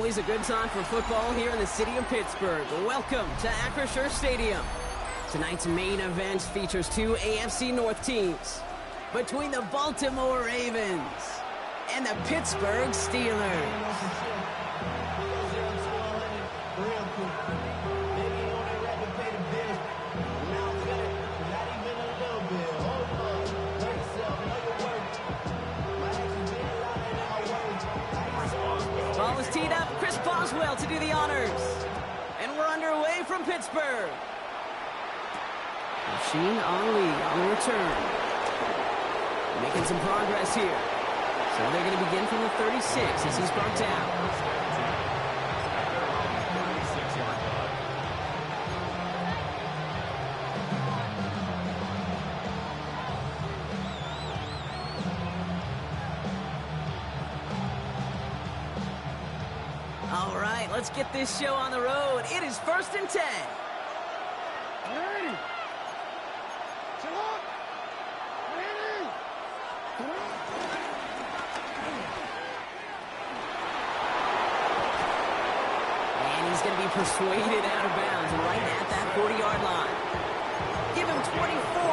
Always a good time for football here in the city of Pittsburgh. Welcome to Acrisure Stadium. Tonight's main event features two AFC North teams between the Baltimore Ravens and the Pittsburgh Steelers. Ball is teed up. Chris Boswell to do the honors. And we're underway from Pittsburgh. Rasheen Ali on the return. Making some progress here. So they're going to begin from the 36 as he's brought down. All right, let's get this show on the road. It is 1st and 10. And he's going to be persuaded out of bounds right at that 40-yard line. Give him 24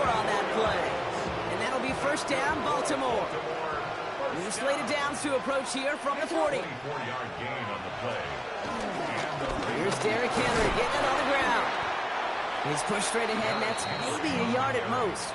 on that play. And that'll be 1st down, Baltimore. New slated downs to approach here from the 40. 40-yard gain on the play. Here's Derrick Henry getting it on the ground. He's pushed straight ahead, and that's maybe a yard at most.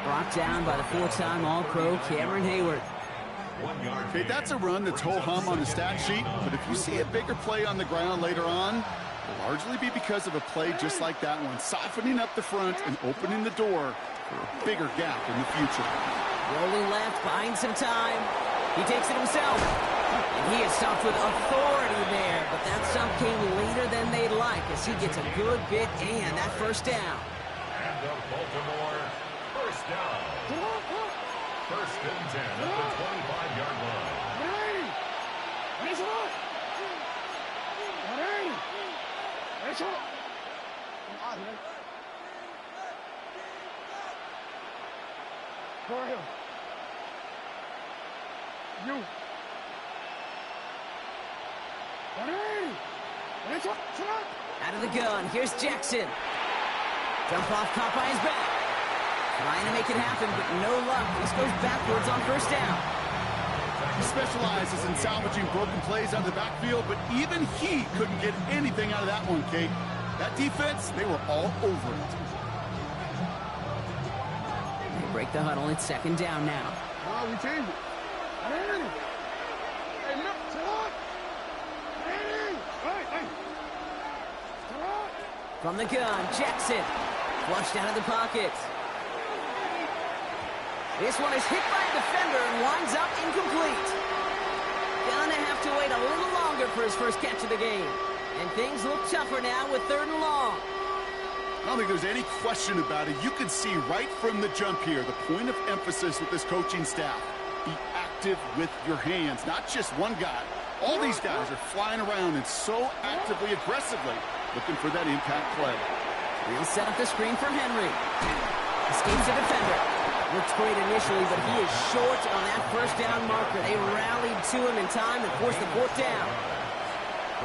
Brought down by the 4-time All-Pro Cameron Hayward. Okay, that's a run that's ho-hum on the stat sheet, but if you see a bigger play on the ground later on, it'll largely be because of a play just like that one, softening up the front and opening the door for a bigger gap in the future. Rolling left, buying some time. He takes it himself. And he is stopped with authority there, but that stop came later than they'd like as he gets a good bit and that 1st down. And the Baltimore 1st down. 1st and 10 at the 25-yard line. Out of the gun, here's Jackson. Jump off, caught by his back. Trying to make it happen, but no luck. This goes backwards on 1st down. He specializes in salvaging broken plays out of the backfield, but even he couldn't get anything out of that one, Kate. That defense, they were all over it. They break the huddle. It's 2nd down now. We change it. From the gun, Jackson. Flushed out of the pocket. This one is hit by a defender and winds up incomplete. Gonna have to wait a little longer for his first catch of the game. And things look tougher now with 3rd and long. I don't think there's any question about it. You can see right from the jump here, the point of emphasis with this coaching staff. Be active with your hands, not just one guy. All these guys are flying around and so actively, aggressively looking for that impact play. He'll set up the screen for Henry. Escapes the defender. Looks great initially, but he is short on that first down marker. They rallied to him in time and forced the fourth down.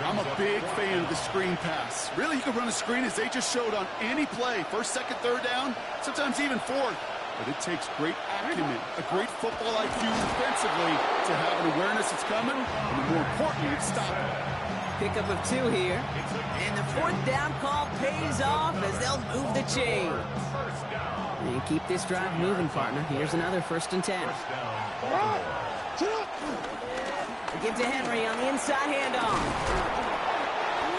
I'm a big fan of the screen pass. Really, you can run a screen as they just showed on any play. First, second, third down, sometimes even fourth. But it takes great acumen, a great football IQ defensively to have an awareness it's coming, and more importantly, it's stopping. Pickup of 2 here. And the fourth down call pays off as they'll move the chain. And keep this drive moving, partner. Here's another 1st and 10. They give to Henry on the inside handoff.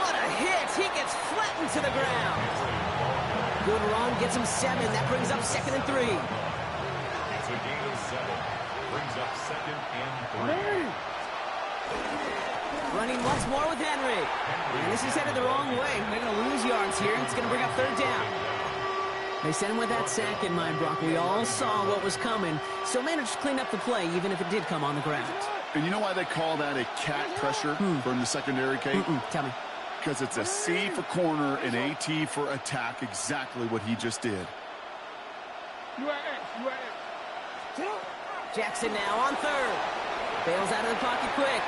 What a hit! He gets flattened to the ground. Good run, gets him 7. That brings up 2nd and 3. It's a gain of 7. Brings up 2nd and 3. Running once more with Henry. And this is headed the wrong way. They're going to lose yards here. It's going to bring up 3rd down. They sent him with that sack in mind, Brock. We all saw what was coming, so managed to clean up the play, even if it did come on the ground. And you know why they call that a cat pressure from the secondary, Kate? Tell me. Because it's a C for corner and AT for attack, exactly what he just did. Jackson now on 3rd. Bails out of the pocket quick.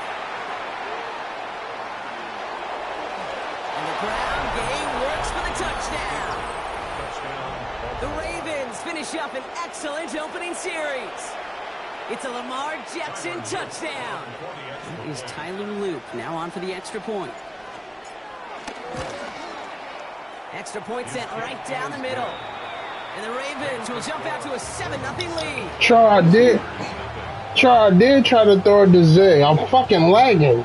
And the ground game works for the touchdown. The Ravens finish up an excellent opening series. It's a Lamar Jackson touchdown. That is Tyler Loop now on for the extra point. Extra point sent right down the middle. And the Ravens will jump out to a 7-0 lead. Char did try to throw it to Zay. I'm fucking lagging.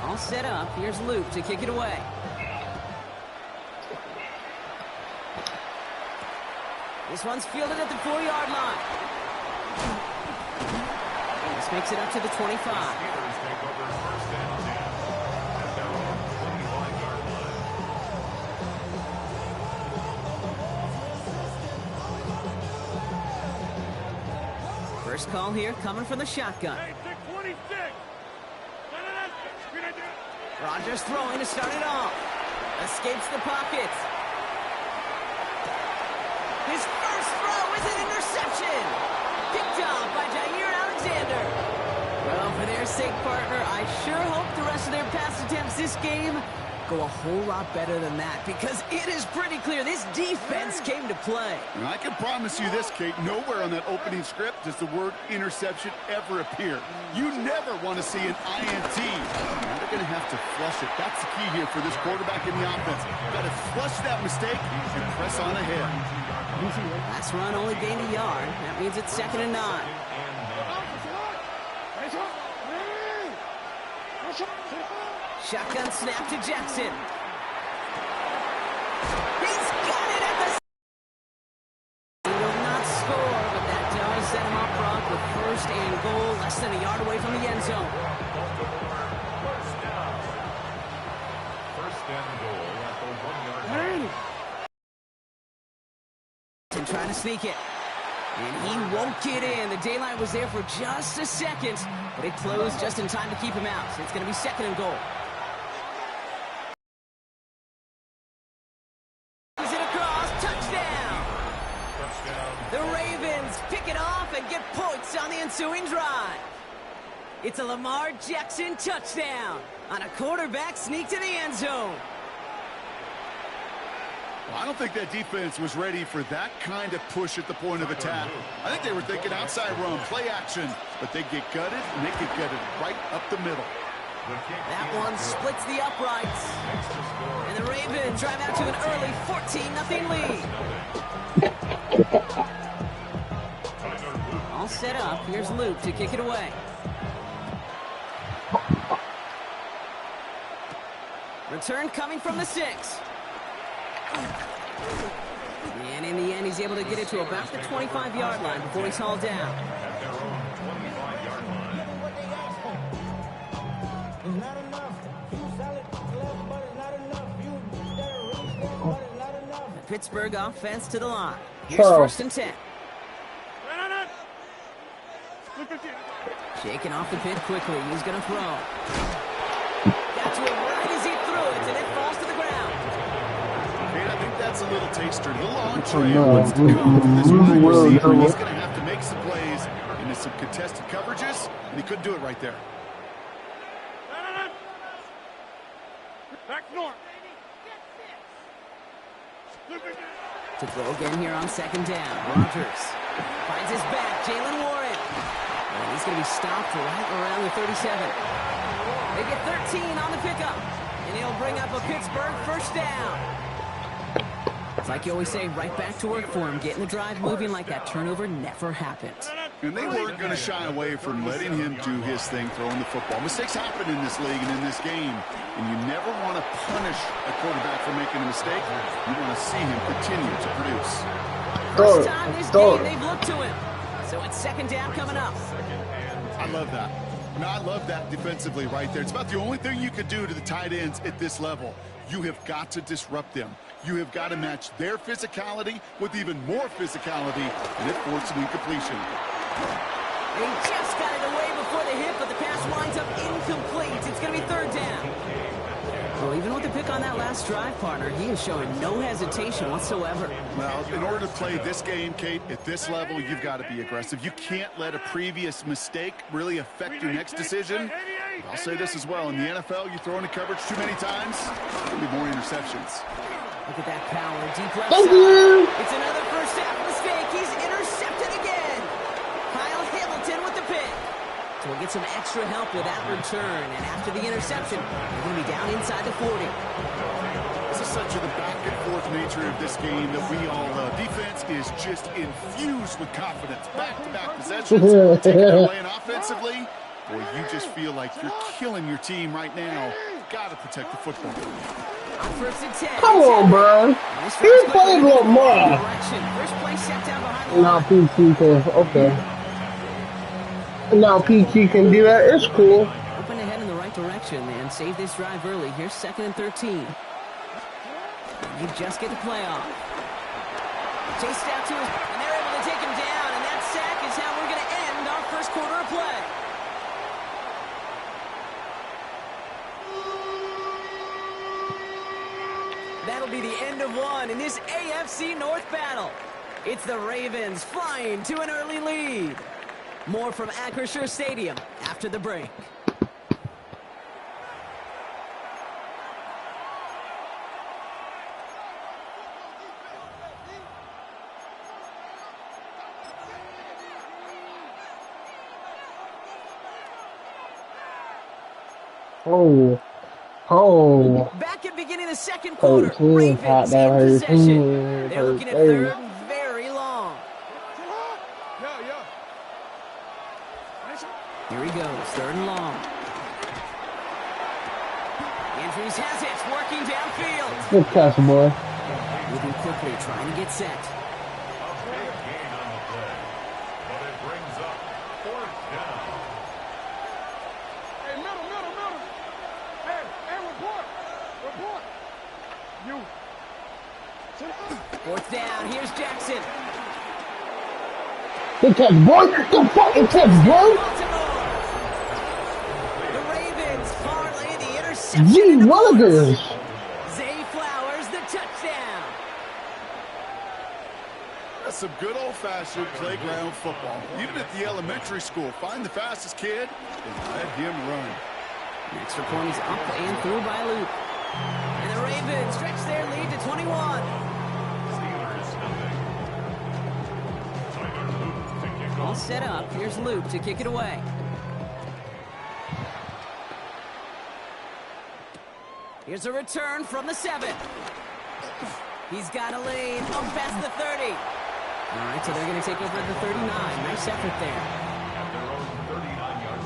All set up. Here's Loop to kick it away. This one's fielded at the 4-yard line. This makes it up to the 25. First call here coming from the shotgun. Rodgers throwing to start it off. Escapes the pocket. His first throw is an interception. Picked off by Jair Alexander. Well, for their sake, partner, I sure hope the rest of their pass attempts this game go a whole lot better than that, because it is pretty clear this defense came to play. And I can promise you this, Kate, nowhere on that opening script does the word interception ever appear. You never want to see an INT. Now they're going to have to flush it. That's the key here for this quarterback in the offense. Got to flush that mistake and press on ahead. Last run only gained a yard. That means it's 2nd and 9. Shotgun snap to Jackson. He's got it at the... He will not score, but that does set him up front with 1st and goal, less than a yard away from the end zone. First and goal at the 1-yard line. And trying to sneak it. And he won't get in. The daylight was there for just a second, but it closed just in time to keep him out. So it's going to be 2nd and goal. On the ensuing drive. It's a Lamar Jackson touchdown on a quarterback sneak to the end zone. Well, I don't think that defense was ready for that kind of push at the point of attack. I think they were thinking outside run, play action, but they get gutted, and they get gutted right up the middle. That one splits the uprights. And the Ravens drive out to an early 14-0 lead. All set up. Here's Luke to kick it away. Return coming from the 6. And in the end, he's able to get it to about the 25-yard line before he's hauled down. The Pittsburgh offense to the line. Here's 1st and 10. Shaking off the pit quickly. He's going to throw. Got to a little taster, a little entree of what's to come for this wide receiver. He's going to have to make some plays into some contested coverages, and he couldn't do it right there. Back north. To throw again here on second down. Rodgers finds his back. Jalen Warren. And he's going to be stopped right around the 37. They get 13 on the pickup. And he'll bring up a Pittsburgh first down. It's like you always say, right back to work for him. Getting the drive moving like that turnover never happened. And they weren't going to shy away from letting him do his thing, throwing the football. Mistakes happen in this league and in this game. And you never want to punish a quarterback for making a mistake. You want to see him continue to produce. First time this game they've looked to him. So it's second down coming up. I love that. I love that defensively right there. It's about the only thing you could do to the tight ends at this level. You have got to disrupt them. You have got to match their physicality with even more physicality, and it forced an incompletion. They just got it away before the hit, but the pass winds up incomplete. It's going to be third down. Well, even with the pick on that last drive, partner, he is showing no hesitation whatsoever. Well, in order to play this game, Kate, at this level, you've got to be aggressive. You can't let a previous mistake really affect your next decision. I'll say this as well. In the NFL, you throw into coverage too many times, there'll be more interceptions. Look at that power. Deep left side. It's another first half mistake. He's intercepted again. Kyle Hamilton with the pick. So we'll get some extra help with that return. And after the interception, they're going to be down inside the 40. This is such the back-and-forth nature of this game that we all love. Defense is just infused with confidence. Back-to-back possessions, taking it away and offensively. Boy, you just feel like you're killing your team right now. Got to protect the football. First and 10. Come on, bro. He played a little more. First play set down behind the Now PT can, okay. Now PT can do that. It's cool. Open ahead in the right direction and save this drive early. Here's second and 13. You just get the play off. Chased out to his, and they're able to take him down, and that sack is how we're going to end our first quarter of play. That'll be the end of one in this AFC North battle. It's the Ravens flying to an early lead. More from Acrisure Stadium after the break. Oh. Back at beginning of the second quarter, Ravens in possession. They're looking at third and very long. Here he goes, third and long. Andrews has it, working downfield. Good catch, boy. Moving quickly, trying to get set. A big gain on the play, but it brings up fourth down. Hey, middle. Hey, report. You. Fourth down, here's Jackson. Good catch, boy. Good fucking catch, boy. Baltimore. The Ravens parlay the interception. Gee, into Willigers. points. Zay Flowers, the touchdown. That's some good old-fashioned playground football. Even at the elementary school, find the fastest kid and let him run. Extra point is up and through by Luke. And the Ravens stretch their lead to 21. All set up. Here's Luke to kick it away. Here's a return from the 7. He's got a lane up past the 30. All right, so they're going to take over at the 39. Nice effort there. At their own 39-yard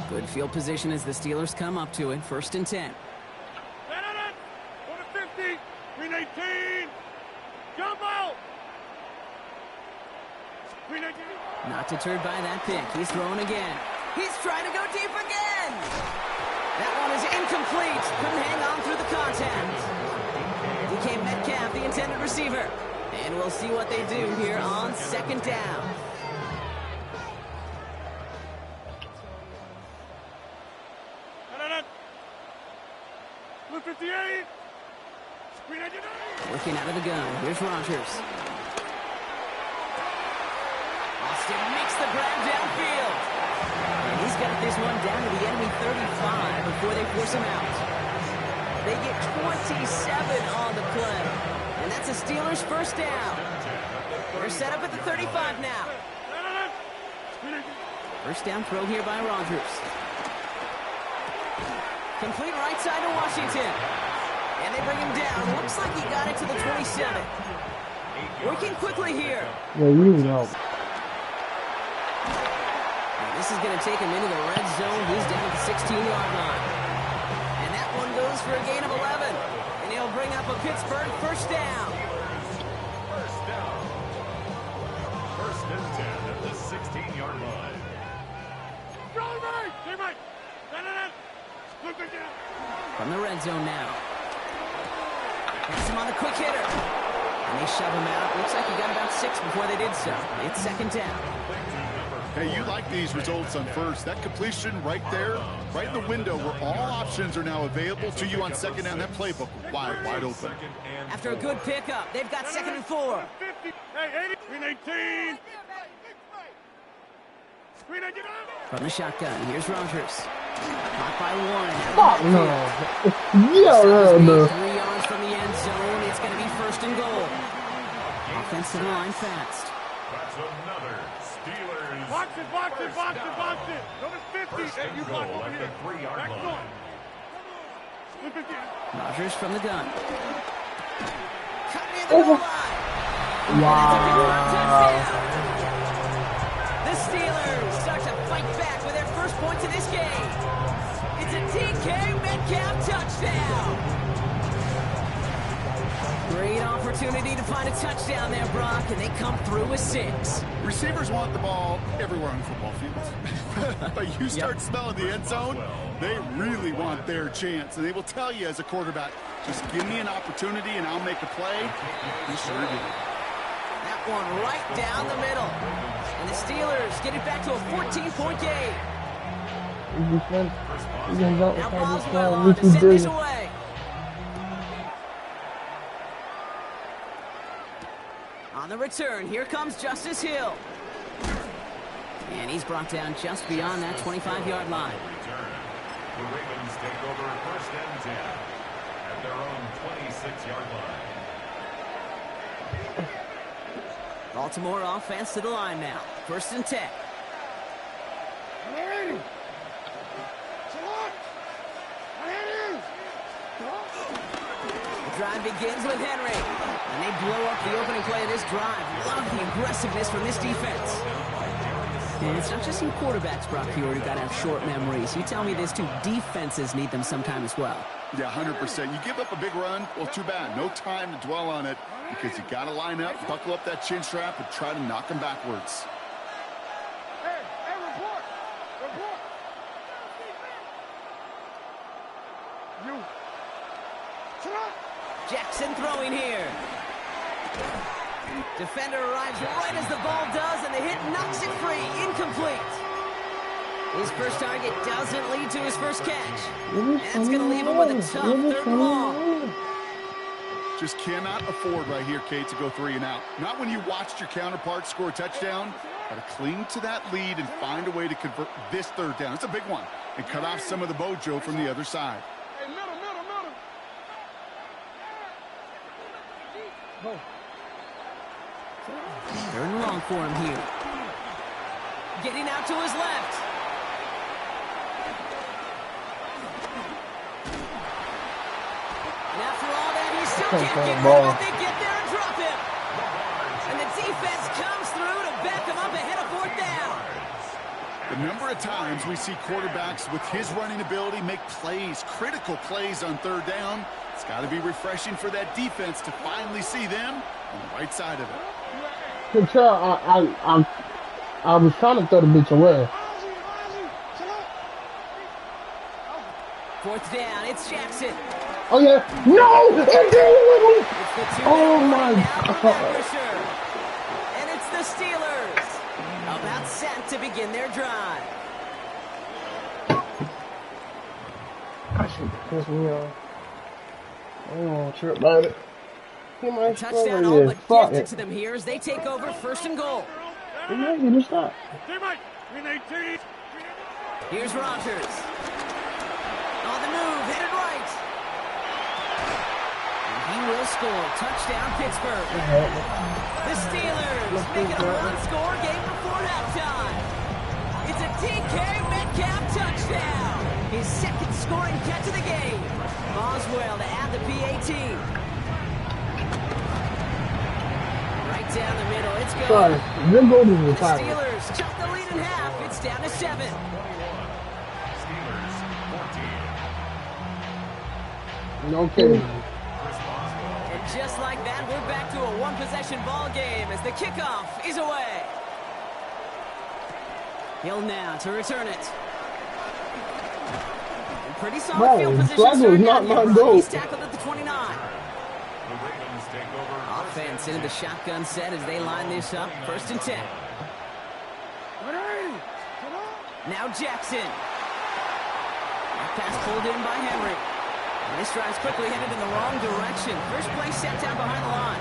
line. Good field position as the Steelers come up to it. First and 10. Go to 50. Green 18. Jump out. Green 18. Not deterred by that pick. He's throwing again. He's trying to go deep again. That one is incomplete. Couldn't hang on through the contact. DK Metcalf, the intended receiver. And we'll see what they do here on second down. Over 58. Working out of the gun. Here's Rogers. Austin makes the grab downfield. And he's got this one down to the enemy 35 before they force him out. They get 27 on the play. And that's a Steelers first down. They're set up at the 35 now. First down throw here by Rogers. Complete right side to Washington. And they bring him down. Looks like he got it to the 27. Working quickly here. Yeah, you know. This is going to take him into the red zone. He's down at the 16-yard line. And that one goes for a gain of 11. And he'll bring up a Pittsburgh first down. First down. First and 10 at the 16-yard line. From the red zone now. Pass him on the quick hitter. And they shove him out. Looks like he got about 6 before they did so. It's second down. Hey, you like these results on first. That completion right there, right in the window where all options are now available to you on second down. That playbook wide open. After a good pickup, they've got 2nd and 4. Hey, 18. From the shotgun, here's Rogers. Caught by Warren. Fuck no. Yeah, no. 3 yards from the end zone. It's going to be first and goal. Offensive line fast. That's another Steelers. Box it. Number 50. First Hey, you and block goal over at here. the 3-yard Back line. on. Number 50. Rogers from the gun. Cut near the goal line. Wow. The Steelers start to fight back with their first points in this game. It's a DK Metcalf touchdown. Great opportunity to find a touchdown there, Brock, and they come through with 6. Receivers want the ball everywhere on the football field. But you start smelling the end zone, they really want their chance. And they will tell you as a quarterback, just give me an opportunity and I'll make a play. He sure did. That one right down the middle. And the Steelers get it back to a 14-point game. Now Boswell on to send this away. On the return, here comes Justice Hill. And he's brought down just beyond that 25-yard line. The Ravens take over first and 10 at their own 26-yard line. Baltimore offense to the line now. First and 10. The drive begins with Henry. And they blow up the opening play of this drive. Love the aggressiveness from this defense. And it's not just you quarterbacks, Brock, who got to have short memories. You tell me this too. Defenses need them sometime as well. Yeah, 100%. You give up a big run, well, too bad. No time to dwell on it because you got to line up, buckle up that chin strap, and try to knock them backwards. Hey, report. You. Jackson throwing here. Defender arrives right as the ball does, and the hit knocks it free. Incomplete. His first target doesn't lead to his first catch. That's going to leave him with a tough 3rd and long. Just cannot afford right here, Kate, to go 3 and out. Not when you watched your counterpart score a touchdown. Got to cling to that lead and find a way to convert this 3rd down. It's a big one. And cut off some of the mojo from the other side. Hey, middle. Oh. 3rd and long for him here. Getting out to his left. And after all that, he still can't get rid of it. They get there and drop him. And the defense comes through to back him up ahead of 4th down. The number of times we see quarterbacks with his running ability make plays, critical plays on 3rd down. It's got to be refreshing for that defense to finally see them on the right side of it. I was trying to throw the bitch away. 4th down, it's Jackson. Oh yeah, no! It didn't! It's the 2 Oh my God! And it's the Steelers about set to begin their drive. I should piss me off. Oh, trip about it. He A might touchdown score. all Yeah, but fuck gifted it. to them here as they take over 1st and goal. He might get a stop. Teammate, 318. Here's Rodgers. On the move, headed right. And he will score. Touchdown, Pittsburgh. The Steelers make it a one-score game before halftime. It's a DK Metcalf touchdown. His 2nd scoring catch of the game. Boswell to add the PAT. Right down the middle, it's good. Sorry, good goal to the The title. Steelers chuck the lead in half. It's down to 7. Steelers 14. Okay. And just like that, we're back to a one-possession ball game as the kickoff is away. Hill now to return it. And pretty solid Bro, field position Flacco's starting not out here, my Brock. goal. He's tackled at the 29. The Ravens take over. Offense into the shotgun set as they line this up. 1st and 10. Now Jackson. That pass pulled in by Henry. And this drive's quickly headed in the wrong direction. First play set down behind the line.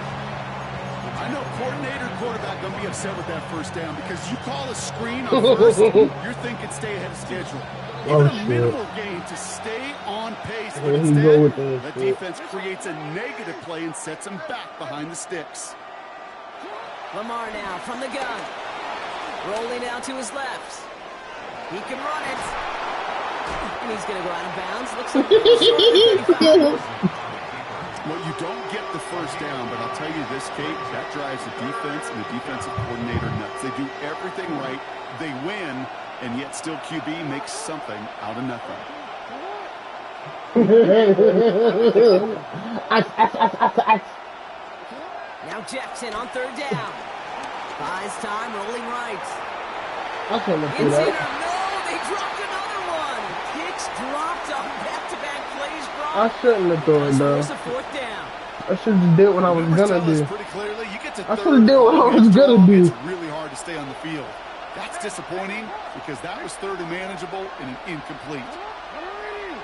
I know coordinator, quarterback going to be upset with that 1st down because you call a screen on 1st, you're thinking stay ahead of schedule. Oh, Even a shit. minimal gain to stay on pace, but Here he go instead, with that the shit. defense creates a negative play and sets him back behind the sticks. Lamar now from the gun. Rolling out to his left. He can run it. And he's going to go out of bounds. Looks like Well, you don't get the 1st down, but I'll tell you this, Kate, that drives the defense and the defensive coordinator nuts. They do everything right. They win, and yet still QB makes something out of nothing. Now Jackson on 3rd down. Buys time, rolling right. I can't look It's through in or that. no, they dropped another one. Hicks dropped on back-to-back plays. I shouldn't have thrown it, though. It's a 4th down. I should have did what I was Numbers gonna tell us do. pretty clearly, you get to I third, should've did what I ball was gets gonna strong, do. It's really hard to stay on the field. That's disappointing because that was 3rd and manageable and an incomplete.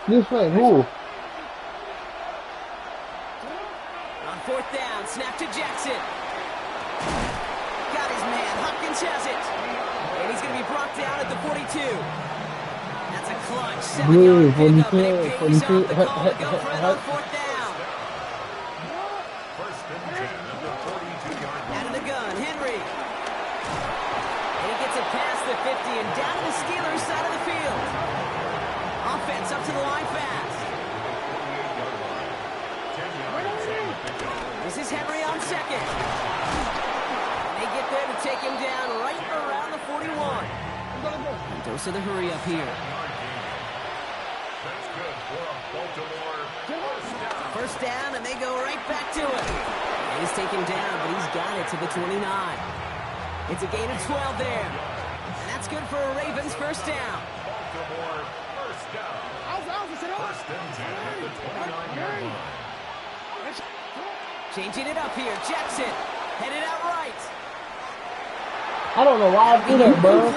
This way, who? On 4th down, snap to Jackson. Got his man. Hopkins has it. And he's going to be brought down at the 42. That's a clutch. 7-yard pickup, and it pays off the call to go for it on 4th down. 1st and 10 at the 42-yard line. Out of the gun, Henry. And he gets it past the 50 and down to the Steelers side of the field. Offense up to the line fast. 48-yard line. 10 yards on the pickup. This is Henry on 2nd. They get there to take him down right around the 41. And dose of the hurry up here. That's good for a Baltimore 1st down. 1st down, and they go right back to it. And he's taken down, but he's got it to the 29. It's a gain of 12 there. And that's good for a Ravens 1st down. Baltimore 1st down. 1st and 10 at the 29-yard line. Changing it up here. Jackson headed out right. I don't know why I threw that, bro.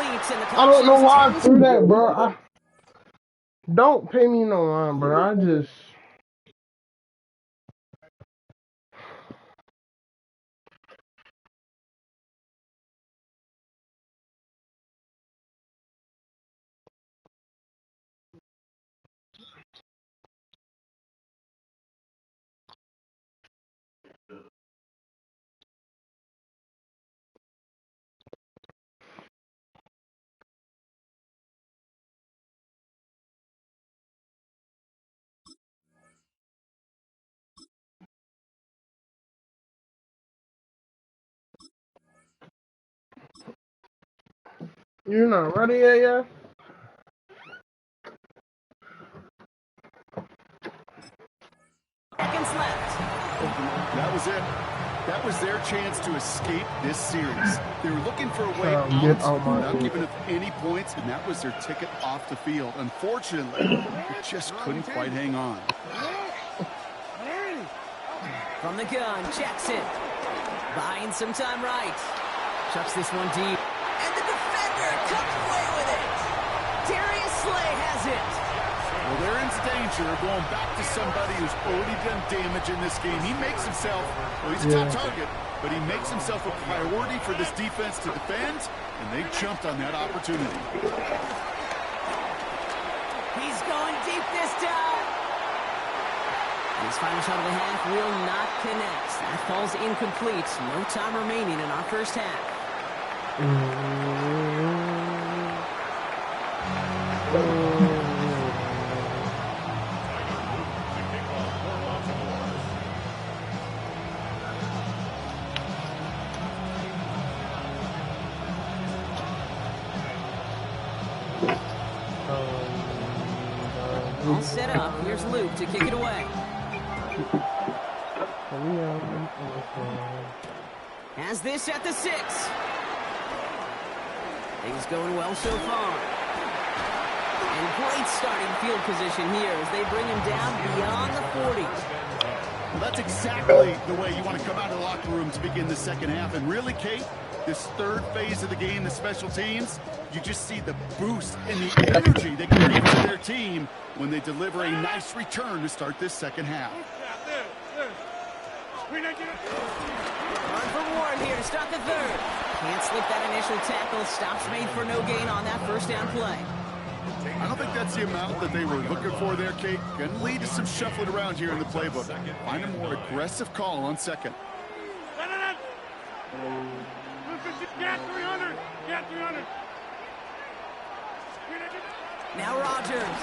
I don't know why I threw that, bro. Don't pay me no mind, bro. I just... You're not ready yet? Seconds left. That was it. That was their chance to escape this series. They were looking for a way Get out out my without way. giving up any points, and that was their ticket off the field. Unfortunately, they just couldn't quite hang on. From the gun, Jackson. Buying some time right. Chucks this one deep. And the defender comes away with it. Darius Slay has it. Well, they're in danger danger of going back to somebody who's already done damage in this game. He makes himself, well, he's a top target, but he makes himself a priority for this defense to defend, and they jumped on that opportunity. He's going deep this time. His final shot of the half will not connect. That falls incomplete. No time remaining in our first half. All set up. Here's Luke to kick it away. Has this at the 6. Things going well so far. And great starting field position here as they bring him down beyond the 40. Well, that's exactly the way you want to come out of the locker room to begin the second half. And really, Kate, this third phase of the game, the special teams, you just see the boost and the energy they can give to their team when they deliver a nice return to start this second half. Run for Warren here to start the third. Can't slip that initial tackle. Stops made for no gain on that first down play. I don't think that's the amount that they were looking for there, Kate. Going to lead to some shuffling around here in the playbook. Find a more aggressive call on second. Get 300! Get 300! Now Rodgers.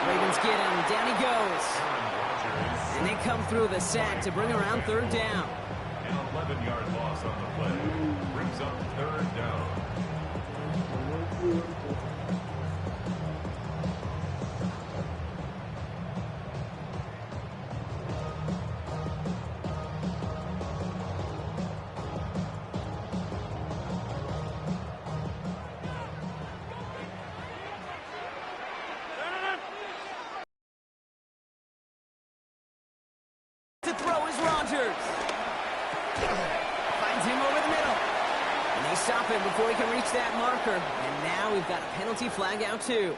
Ravens get him. Down he goes. And they come through the sack to bring around third down. An 11-yard loss on the play. Brings up third down. To throw is Rodgers. Finds him over the middle. And they stop him before he can reach that marker. And now we've got a penalty flag out too.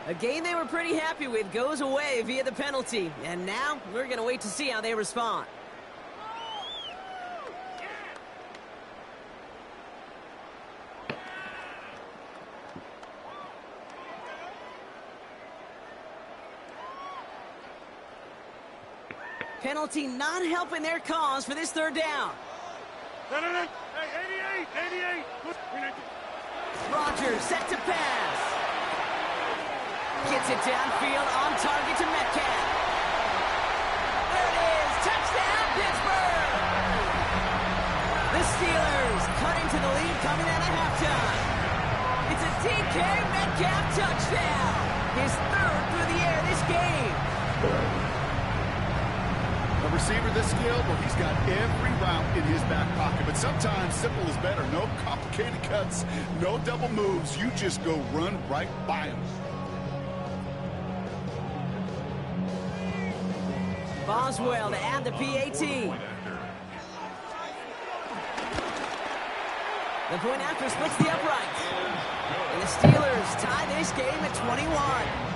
A game they were pretty happy with goes away via the penalty. And now we're going to wait to see how they respond. Penalty not helping their cause for this third down. Hey, 88! Rodgers set to pass. Gets it downfield on target to Metcalf. There it is. Touchdown, Pittsburgh. The Steelers cut into the lead coming out of halftime. It's a DK Metcalf touchdown. His third through the air this game. A receiver this skilled, well, he's got every route in his back pocket. But sometimes simple is better. No complicated cuts, no double moves. You just go run right by him. Boswell to add the PAT. The point after splits the uprights. And the Steelers tie this game at 21.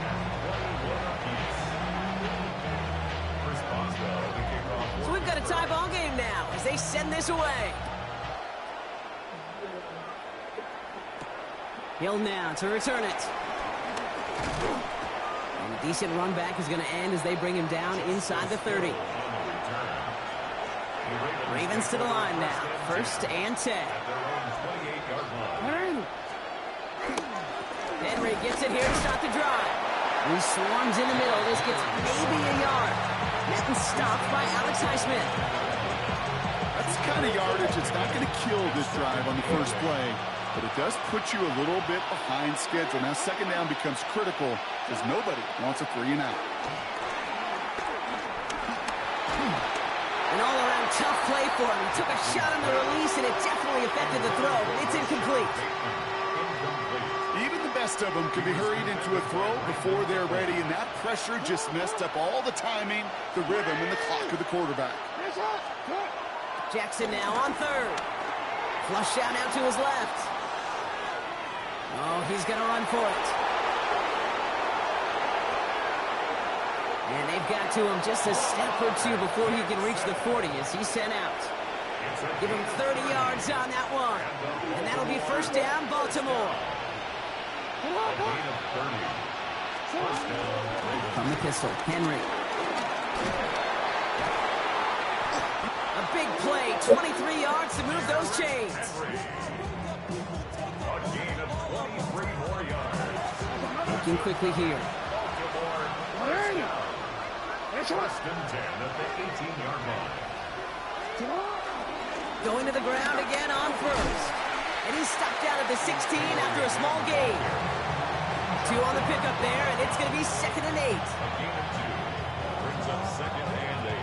So we've got a tie ball game now as they send this away. Hill now to return it. And a decent run back is going to end as they bring him down inside the 30. Ravens to the line now. 1st and 10. Henry gets it here to start the drive. He swarms in the middle. This gets maybe a yard. Getting stopped by Alex Highsmith. That's the kind of yardage that's not going to kill this drive on the first play, but it does put you a little bit behind schedule. Now second down becomes critical because nobody wants a 3 and out. An all-around tough play for him. He took a shot on the release, and it definitely affected the throw. It's incomplete. Even the best of them can be hurried into a throw before they're ready, and that pressure just messed up all the timing, the rhythm, and the clock of the quarterback. Jackson now on 3rd. Flush out out to his left. Oh, he's going to run for it. And they've got to him just a step or two before he can reach the 40 as he's sent out. Give him 30 yards on that one. And that'll be first down, Baltimore. From the pistol, Henry. A big play, 23 yards to move those chains. A gain of 23 more yards. Looking quickly here. First and 10 at the 18-yard line. Going to the ground again on first. And he's stopped out at the 16 after a small gain. 2 on the pickup there, and it's going to be 2nd and 8. A gain of 2 brings up 2nd and 8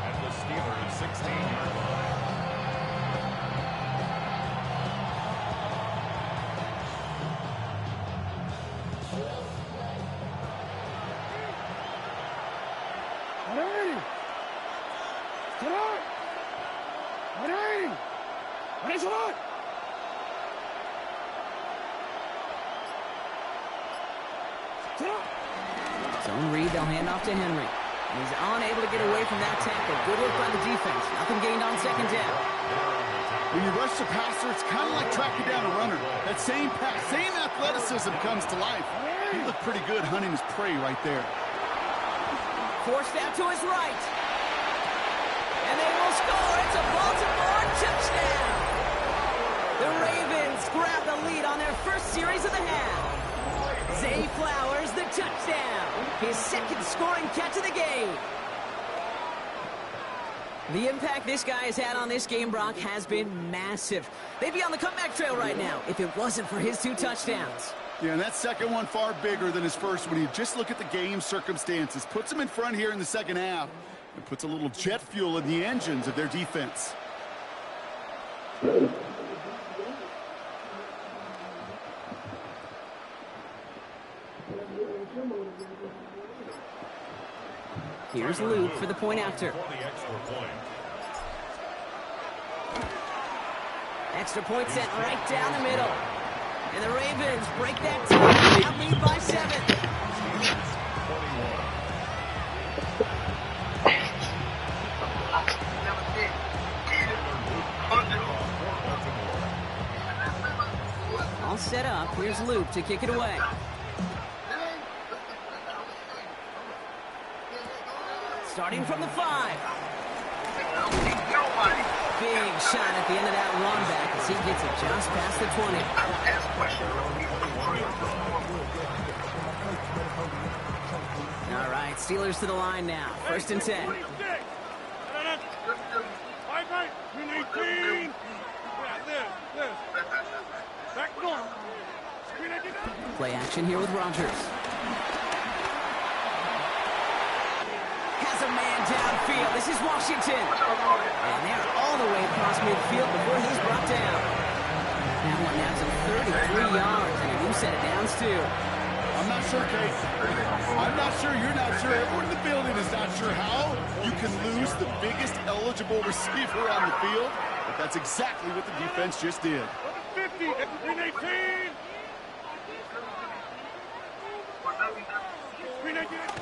at the Steelers' 16-yard line. Zone read, they'll hand off to Henry. And he's unable to get away from that tackle. Good work by the defense. Nothing gained on 2nd down. When you rush the passer, it's kind of like tracking down a runner. That same pass, same athleticism comes to life. He looked pretty good hunting his prey right there. Forced out to his right. And they will score. It's a Baltimore touchdown. The Ravens grab the lead on their first series of the half. Zay Flowers, the touchdown. His 2nd scoring catch of the game. The impact this guy has had on this game, Brock, has been massive. They'd be on the comeback trail right now if it wasn't for his 2 touchdowns. Yeah, and that second one far bigger than his first one. You just look at the game circumstances. Puts them in front here in the second half. And puts a little jet fuel in the engines of their defense. Here's Luke for the point after. Extra point sent right down the middle. And the Ravens break that tie. Now lead by 7. All set up. Here's Luke to kick it away. Starting from the 5. Big shot at the end of that run back as he gets it just past the 20. All right, Steelers to the line now. 1st and 10. Play action here with Rodgers. Has a man downfield. This is Washington. And they're all the way across midfield before he's brought down. That one now to 33 yards, and a new set of downs, too. I'm not sure, Kate. I'm not sure. You're not sure. Everyone in the building is not sure how you can lose the biggest eligible receiver on the field. But that's exactly what the defense just did. 50, 18.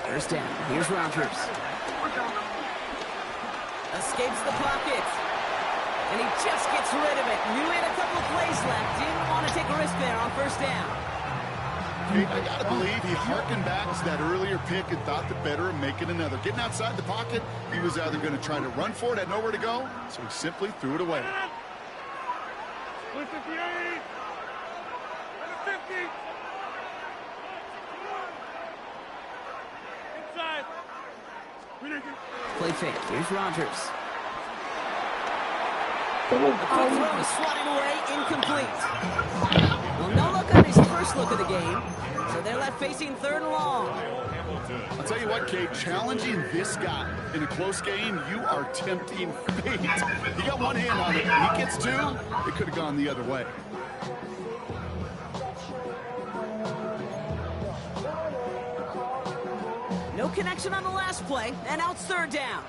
First down. Here's Rodgers. Escapes the pocket. And he just gets rid of it. Knew he had a couple of plays left. Didn't want to take a risk there on 1st down. I got to believe he harkened back to that earlier pick and thought the better of making another. Getting outside the pocket, he was either going to try to run for it, had nowhere to go, so he simply threw it away. 58. 50. Inside. Play fake. Here's Rodgers. A quick throw is swatted away, incomplete. Well, no look on his first look of the game, so they're left facing 3rd and long. I'll tell you what, Kate, challenging this guy in a close game, you are tempting fate. He got one hand on it. He gets 2, it could have gone the other way. No connection on the last play, and now it's 3rd down.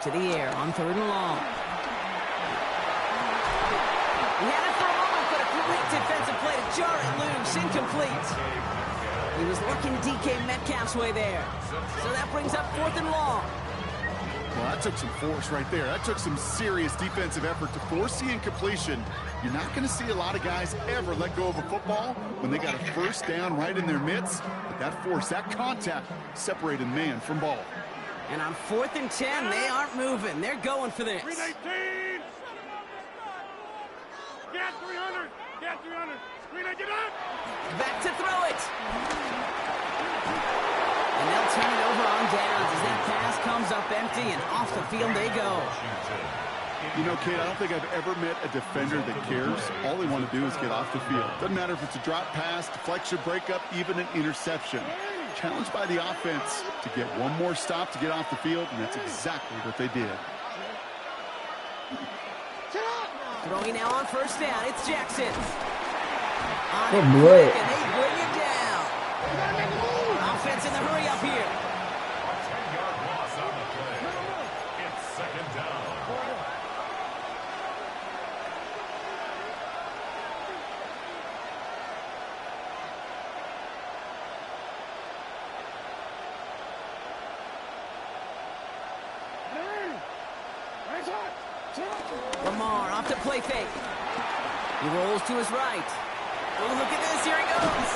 To the air on 3rd and long. He had it for a moment, but a complete jar it loose, incomplete. He was looking DK Metcalf's way there. So that brings up 4th and long. Well, that took some force right there. That took some serious defensive effort to force the incompletion. You're not going to see a lot of guys ever let go of a football when they got a first down right in their midst. But that force, that contact, separated man from ball. And on 4th and 10, they aren't moving. They're going for this. 319. Get 300. Get 300. 319, get up. Back to throw it. And they'll turn it over on downs as that pass comes up empty and off the field they go. You know, Kate, I don't think I've ever met a defender that cares. All they want to do is get off the field. Doesn't matter if it's a drop pass, deflection, breakup, even an interception. Challenged by the offense to get one more stop to get off the field, and that's exactly what they did. Throwing now on 1st down, it's Jackson. Good boy. And they bring it down. Offense in the hurry up here. 10-yard loss on the play. It's 2nd down. Lamar off to play fake. He rolls to his right. Oh, look at this. Here he goes.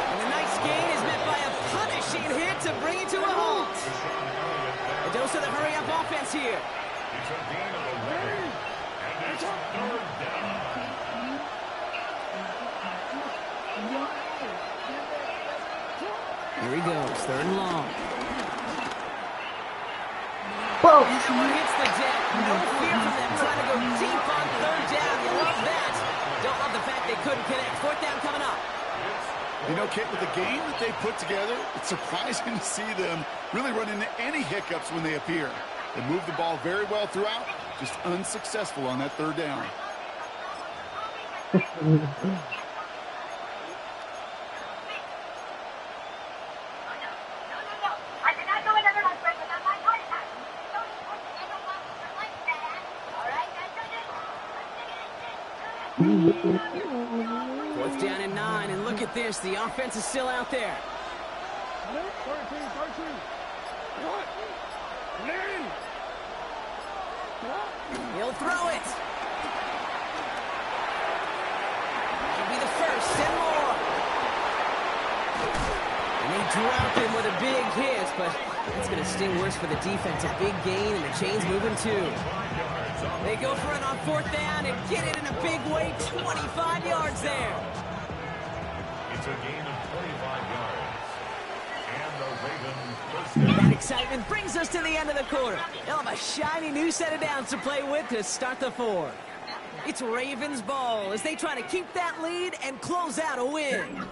And the nice gain is met by a punishing hit to bring it to a halt. A dose of the hurry-up offense here. It's a gain of 11. And it's 3rd down. Here he goes. 3rd and long. Bro. And that one hits the deck. No fear from them trying to go deep on 3rd down. You love that. Don't love the fact they couldn't connect. 4th down coming up. You know, Kate, with the game that they put together, it's surprising to see them really run into any hiccups when they appear. They move the ball very well throughout, just unsuccessful on that 3rd down. Fourth down and 9, and look at this. The offense is still out there. He'll throw it. It'll be the first and more. And they drop him with a big hit, but it's going to sting worse for the defense. A big gain, and the chain's moving too. They go for it on 4th down and get it in a big way. 25 yards there. It's a gain of 25 yards. And the Ravens first down. That excitement brings us to the end of the quarter. They'll have a shiny new set of downs to play with to start the 4th. It's Ravens ball as they try to keep that lead and close out a win.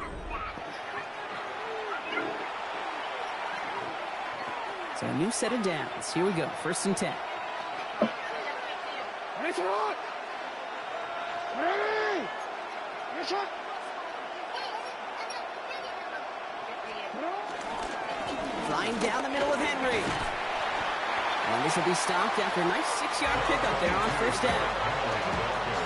So a new set of downs. Here we go. 1st and 10. Flying down the middle with Henry. And this will be stopped after a nice 6-yard pickup there on 1st down.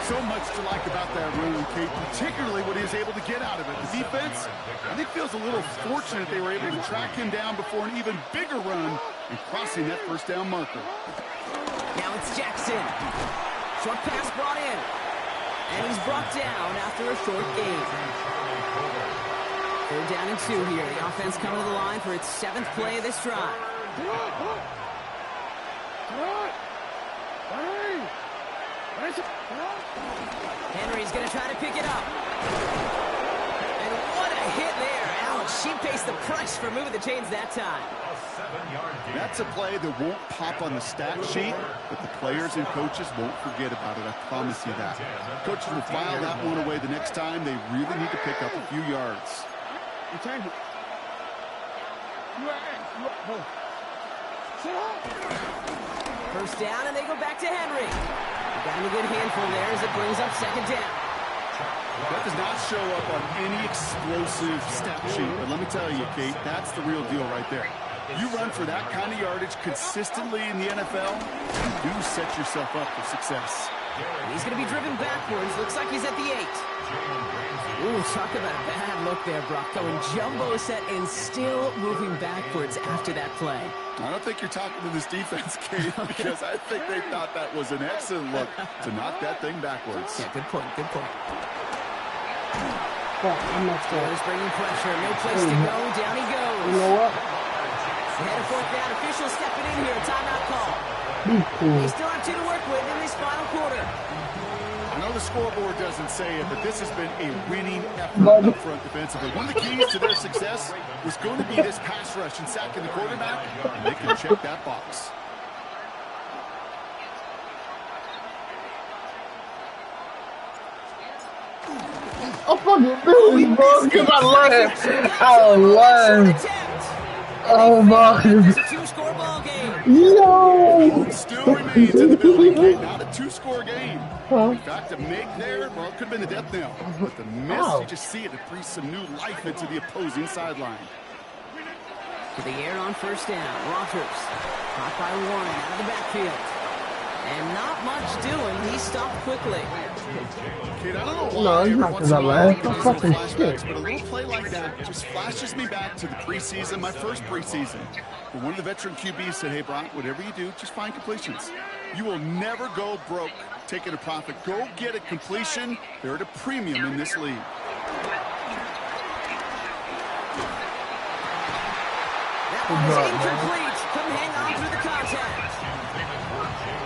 So much to like about that run, Kate, particularly what he was able to get out of it. The defense, I think, feels a little fortunate they were able to track him down before an even bigger run and crossing that 1st down marker. Now it's Jackson. Short pass brought in. And he's brought down after a short gain. 3rd down and 2 here. The offense coming to the line for its 7th play of this drive. Henry's going to try to pick it up. And what a hit there. Ouch. She faced the price for moving the chains that time. That's a play that won't pop on the stat sheet, but the players and coaches won't forget about it. I promise you that. Coaches will file that one away the next time. They really need to pick up a few yards. First down, and they go back to Henry. Got him a good handful there as it brings up 2nd down. That does not show up on any explosive stat sheet, but let me tell you, Kate, that's the real deal right there. You run for that kind of yardage consistently in the NFL, you do set yourself up for success. He's going to be driven backwards. Looks like he's at the 8. Ooh, talk about a bad look there, Brock. Going jumbo set and still moving backwards after that play. I don't think you're talking to this defense, Kate, because I think they thought that was an excellent look to knock that thing backwards. Yeah, good point, good point. Steelers bringing pressure. No place to go. Down he goes. You know what? Ahead of 4th down. Official stepping in here. Timeout call. They still have 2 to work with in this final quarter. I know the scoreboard doesn't say it, but this has been a winning effort up front defensively. One of the keys to their success was going to be this pass rush and sacking the quarterback, and they can check that box. I'm fucking busy, bro, because I learned. Oh my. It's a 2-score ball game. Yo! Still remains in the building, Kate. Not a 2-score game. In fact, a make there, well, it could have been a death knell. But the miss, you just see it breathes some new life into the opposing sideline. To the air on 1st down. Rogers caught by Warren out of the backfield. And not much doing. He stopped quickly. Kid, I don't know why. No, he's not once in a while I get That's these fucking little flashbacks, shit. but a little play like that just flashes me back to the preseason, my first preseason. But one of the veteran QBs said, hey, Brock, whatever you do, just find completions. You will never go broke taking a profit. Go get a completion. They're at a premium in this league. That one is incomplete. Couldn't hang on through the contact.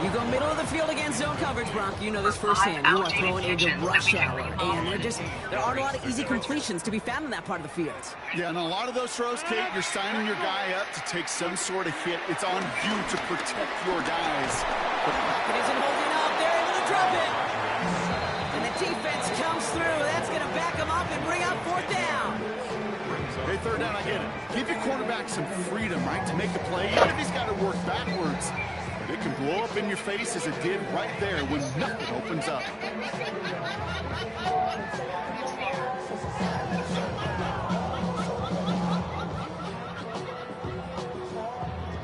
You go middle of the field against zone coverage, Bronk. You know this firsthand. You are throwing into rush hour, and there aren't a lot of easy completions to be found in that part of the field. Yeah, and a lot of those throws, Kate, you're signing your guy up to take some sort of hit. It's on you to protect your guys. It isn't holding up. They're able to drop it. And the defense comes through. That's going to back them up and bring up 4th down. Hey, 3rd down, I get it. Give your quarterback some freedom, right, to make a play, even if he's got to work backwards. It can blow up in your face as it did right there when nothing opens up.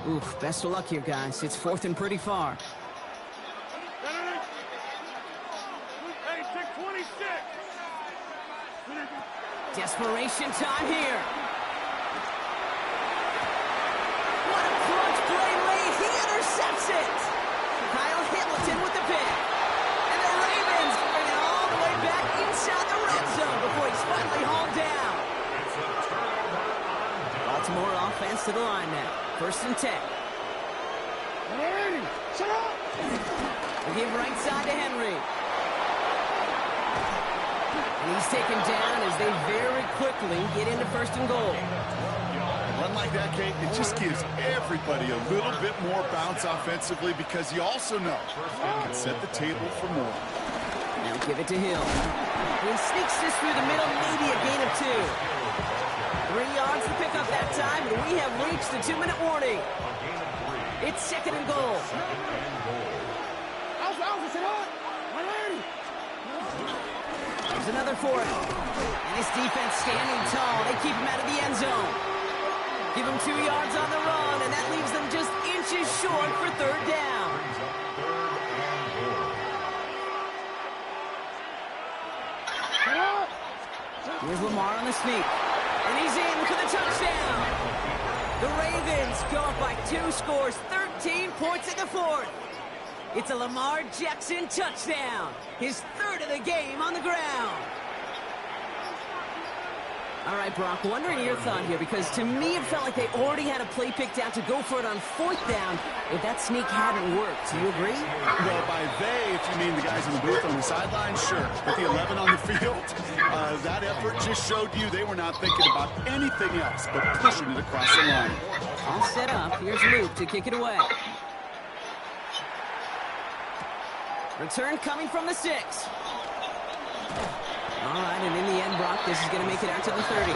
Oof, best of luck here, guys. It's 4th and pretty far. Hey, take 26. Desperation time here. What a clutch play late. He intercepts it. Kyle Hamilton with the pick. And the Ravens bring it all the way back inside the red zone before he's finally hauled down. Baltimore offense to the line now. 1st and 10. Hey, shut up. They give right side to Henry. And he's taken down as they very quickly get into 1st and goal. A run like that, Kate, it just gives everybody a little bit more bounce offensively because you also know it can set the table for more. Now give it to Hill. He sneaks this through the middle, maybe a gain of 2. 3 yards to pick up that time, and we have reached the 2-minute warning. It's 2nd and goal. There's another 4th. And his defense standing tall. They keep him out of the end zone. Give him 2 yards on the run, and that leaves them just inches short for 3rd down. Here's Lamar on the sneak. And he's in for the touchdown. The Ravens go up by 2 scores, 13 points in the 4th. It's a Lamar Jackson touchdown. His 3rd of the game on the ground. All right, Brock, wondering your thought here, because to me it felt like they already had a play picked out to go for it on 4th down if that sneak hadn't worked. Do you agree? Well, by they, if you mean the guys in the booth on the sideline, sure. But the 11 on the field, that effort just showed you they were not thinking about anything else but pushing it across the line. All set up. Here's Luke to kick it away. Return coming from the 6. All right, and in the end, Brock, this is going to make it out to the 30.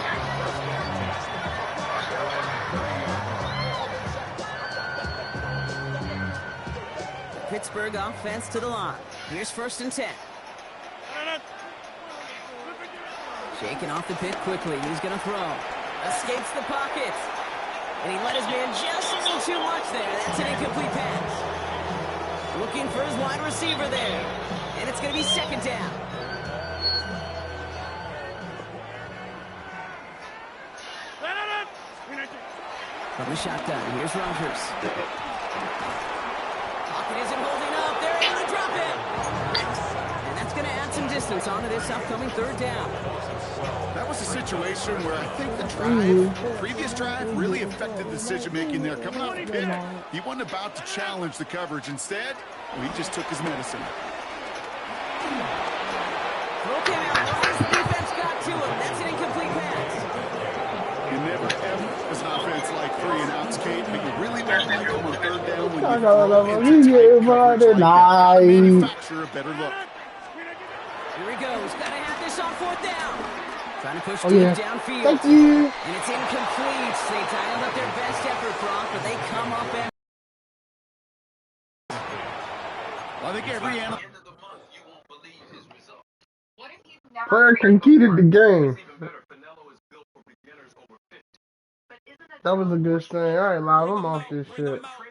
Pittsburgh offense to the line. Here's 1st and 10. Shaking off the pick quickly. He's going to throw. Escapes the pocket. And he let his man just a little too much there. That's an incomplete pass. Looking for his wide receiver there. And it's going to be second down. From the shotgun, here's Rodgers. Pocket isn't holding up. They're able to drop it. And that's going to add some distance onto this upcoming third down. That was a situation where I think the previous drive really affected the decision-making there. Coming off the pick, he wasn't about to challenge the coverage. Instead, he just took his medicine. Throw came out. The defense got to him. That's an incomplete pass. You never, ever was an offense like 3 and outs, Kate, but you really won't like them on third down when you throw into tight coverage like that. Manufacture a better look. Here he goes. Got to have this on fourth down. Trying to push downfield. Thank you. And it's incomplete. They dialed up their best effort, Brock, but they come up and... I think every animal... Prayer conceded the game. That was a good thing. All right, Live, I'm off this shit.